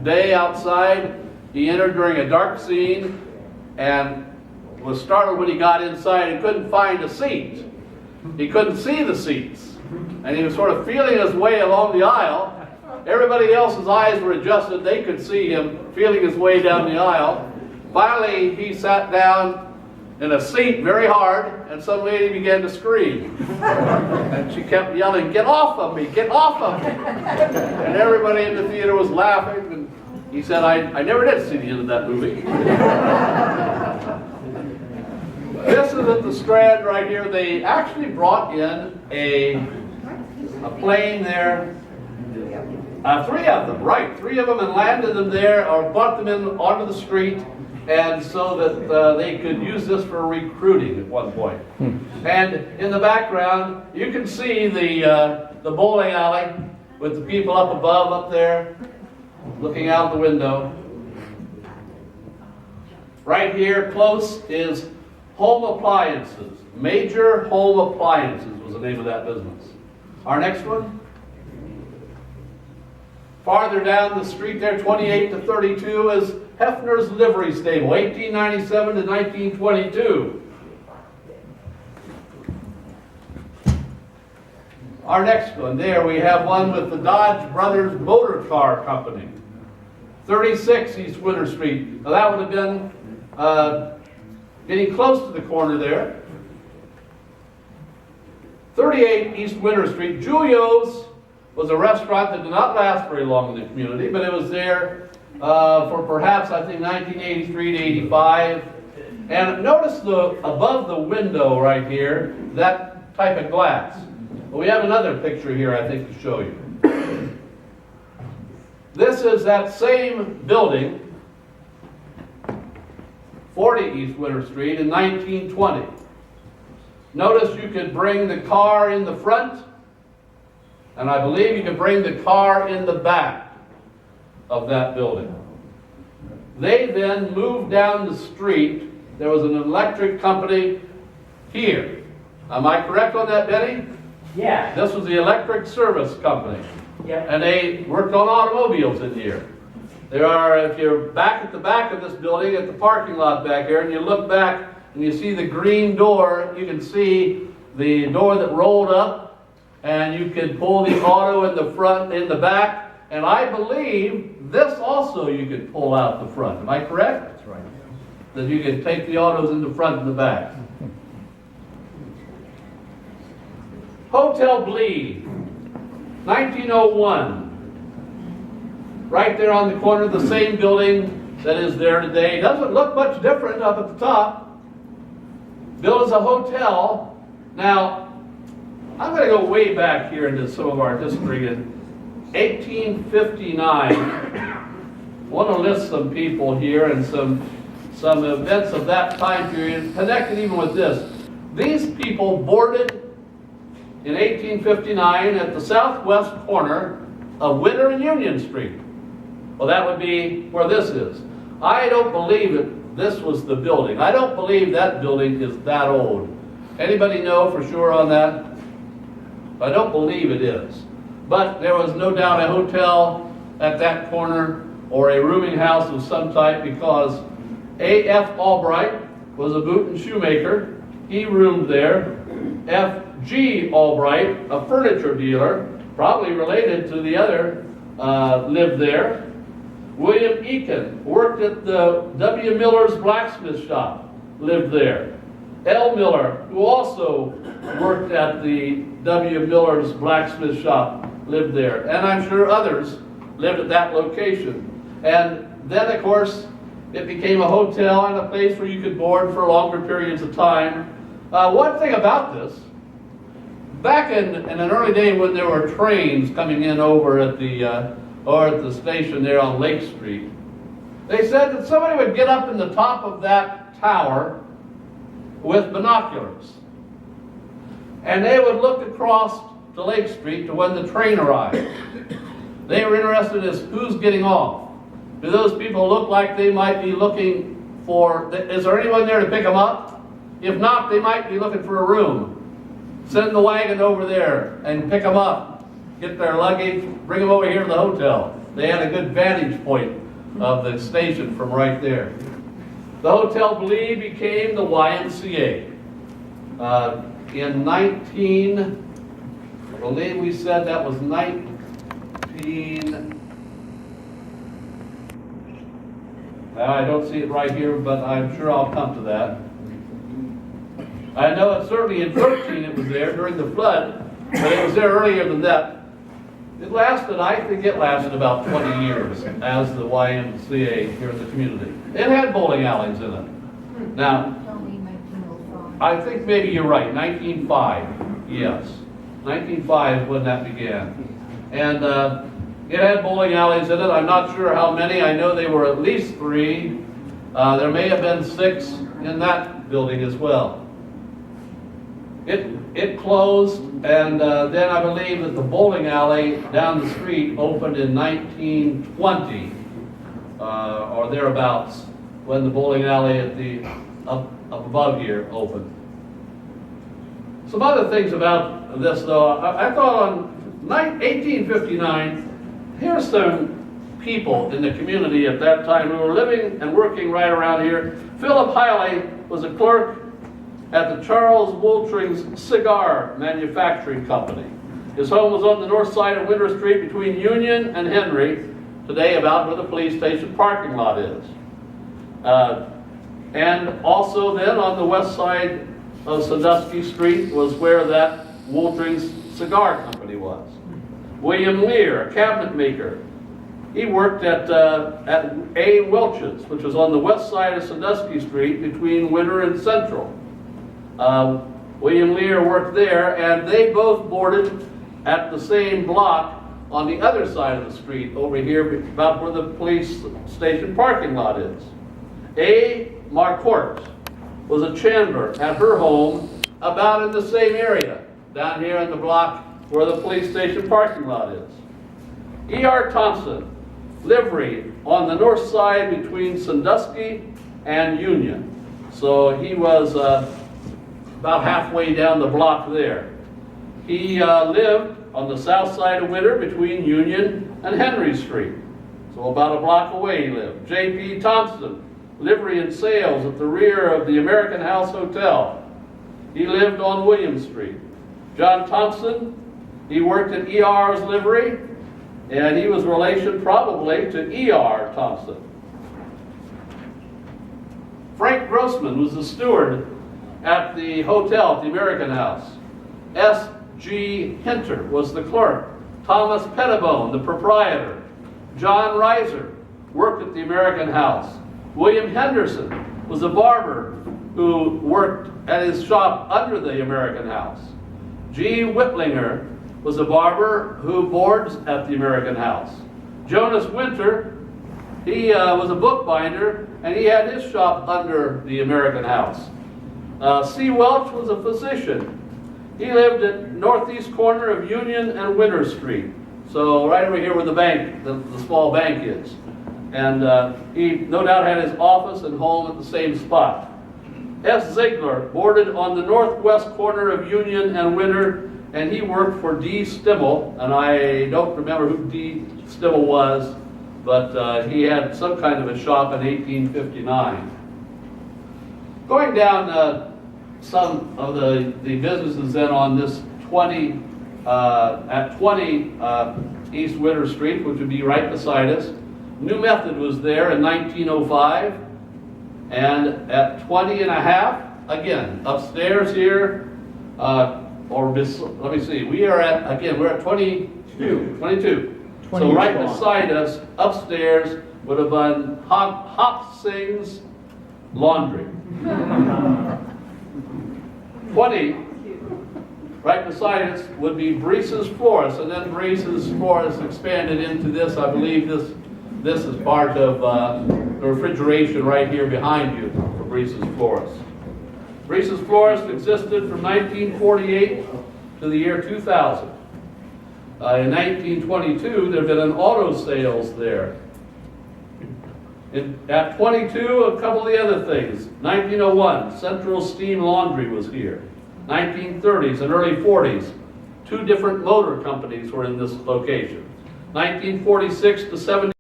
Day outside, he entered during a dark scene and was startled when he got inside and couldn't find a seat. He couldn't see the seats, and he was sort of feeling his way along the aisle. Everybody else's eyes were adjusted. They could see him feeling his way down the aisle. Finally, he sat down in a seat very hard, and some lady began to scream. And she kept yelling, "Get off of me, get off of me." And everybody in the theater was laughing, and he said, I never did see the end of that movie. This is at the Strand right here. They actually brought in a plane there. Three of them, right. Three of them, and landed them there, or brought them in onto the street, and so that they could use this for recruiting at one point. And in the background, you can see the bowling alley with the people up above, up there, looking out the window. Right here, close, is Home Appliances. Major Home Appliances was the name of that business. Our next one. Farther down the street there, 28 to 32, is Hefner's Livery Stable, 1897 to 1922. Our next one, there we have one with the Dodge Brothers Motor Car Company, 36 East Winter Street. Now that would have been getting close to the corner there. 38 East Winter Street. Julio's was a restaurant that did not last very long in the community, but it was there for perhaps, I think, 1983 to 85. And notice above the window right here, that type of glass. Well, we have another picture here, I think, to show you. This is that same building, 40 East Winter Street, in 1920. Notice you could bring the car in the front, and I believe you can bring the car in the back of that building. They then moved down the street. There was an electric company here. Am I correct on that, Benny? Yeah. This was the Electric Service Company. Yep. And they worked on automobiles in here. There are, if you're back at the back of this building, at the parking lot back here, and you look back and you see the green door, you can see the door that rolled up, and you could pull the auto in the front, in the back, and I believe this also you could pull out the front. Am I correct? That's right. That you could take the autos in the front and the back. Hotel Bleed, 1901. Right there on the corner of the same building that is there today. Doesn't look much different up at the top. Built as a hotel. Now, I'm going to go way back here into some of our history. In 1859, I want to list some people here and some events of that time period, connected even with this. These people boarded in 1859 at the southwest corner of Winter and Union Street. Well, that would be where this is. I don't believe it. This was the building. I don't believe that building is that old. Anybody know for sure on that? I don't believe it is. But there was no doubt a hotel at that corner or a rooming house of some type, because A.F. Albright was a boot and shoemaker. He roomed there. F.G. Albright, a furniture dealer, probably related to the other, lived there. William Eakin worked at the W. Miller's blacksmith shop, lived there. L. Miller, who also worked at the W. Miller's blacksmith shop, lived there. And I'm sure others lived at that location. And then, of course, it became a hotel and a place where you could board for longer periods of time. One thing about this, back in an early day when there were trains coming in over at the station there on Lake Street, they said that somebody would get up in the top of that tower with binoculars, and they would look across to Lake Street to when the train arrived. They were interested in who's getting off. Do those people look like they might be looking for, is there anyone there to pick them up? If not, they might be looking for a room. Send the wagon over there and pick them up. Get their luggage, bring them over here to the hotel. They had a good vantage point of the station from right there. The Hotel Blee became the YMCA. In 19, I believe we said that was 19, I don't see it right here, but I'm sure I'll come to that. I know it's certainly in 13 it was there during the flood, but it was there earlier than that. It lasted, I think it lasted about 20 years as the YMCA here in the community. It had bowling alleys in it. Now, I think maybe you're right, 1905, yes. 1905 is when that began. And it had bowling alleys in it. I'm not sure how many. I know they were at least 3. There may have been 6 in that building as well. It closed, and then I believe that the bowling alley down the street opened in 1920 or thereabouts, when the bowling alley at the up above here opened. Some other things about this, though. I thought on 1859, here's some people in the community at that time who were living and working right around here. Philip Hiley was a clerk at the Charles Wooltring's Cigar Manufacturing Company. His home was on the north side of Winter Street between Union and Henry, today about where the police station parking lot is. And also then on the west side of Sandusky Street was where that Wooltring's Cigar Company was. William Lear, a cabinet maker, he worked at A. Welch's, which was on the west side of Sandusky Street between Winter and Central. William Lear worked there, and they both boarded at the same block on the other side of the street, over here, about where the police station parking lot is. A. Marquardt was a chandler at her home about in the same area, down here in the block where the police station parking lot is. E.R. Thompson, livery on the north side between Sandusky and Union. So he was about halfway down the block there. He lived on the south side of Winter between Union and Henry Street. So about a block away he lived. J.P. Thompson, livery and sales at the rear of the American House Hotel. He lived on William Street. John Thompson, he worked at E.R.'s livery, and he was relation probably to E.R. Thompson. Frank Grossman was the steward at the hotel at the American House. S.G. Hinter was the clerk. Thomas Pettibone, the proprietor. John Reiser worked at the American House. William Henderson was a barber who worked at his shop under the American House. G. Whitlinger was a barber who boards at the American House. Jonas Winter, he was a bookbinder, and he had his shop under the American House. C. Welch was a physician. He lived at northeast corner of Union and Winter Street. So right over here where the bank, the small bank is. And he no doubt had his office and home at the same spot. S. Ziegler boarded on the northwest corner of Union and Winter, and he worked for D. Stimmel, and I don't remember who D. Stimmel was, but he had some kind of a shop in 1859. Going down some of the businesses then on this 20 East Winter Street, which would be right beside us. New Method was there in 1905, and at 20 and a half, again, upstairs here, let me see, we're at 22. So right beside us, upstairs, would have been Hop Sing's Laundry. 20, right beside us, would be Breese's Florist, and then Breese's Florist expanded into this. I believe this is part of the refrigeration right here behind you for Breese's Florist. Breese's Florist existed from 1948 to the year 2000. In 1922, there had been an auto sales there. At 22, a couple of the other things. 1901, Central Steam Laundry was here. 1930s and early 40s, 2 different motor companies were in this location. 1946 to 70.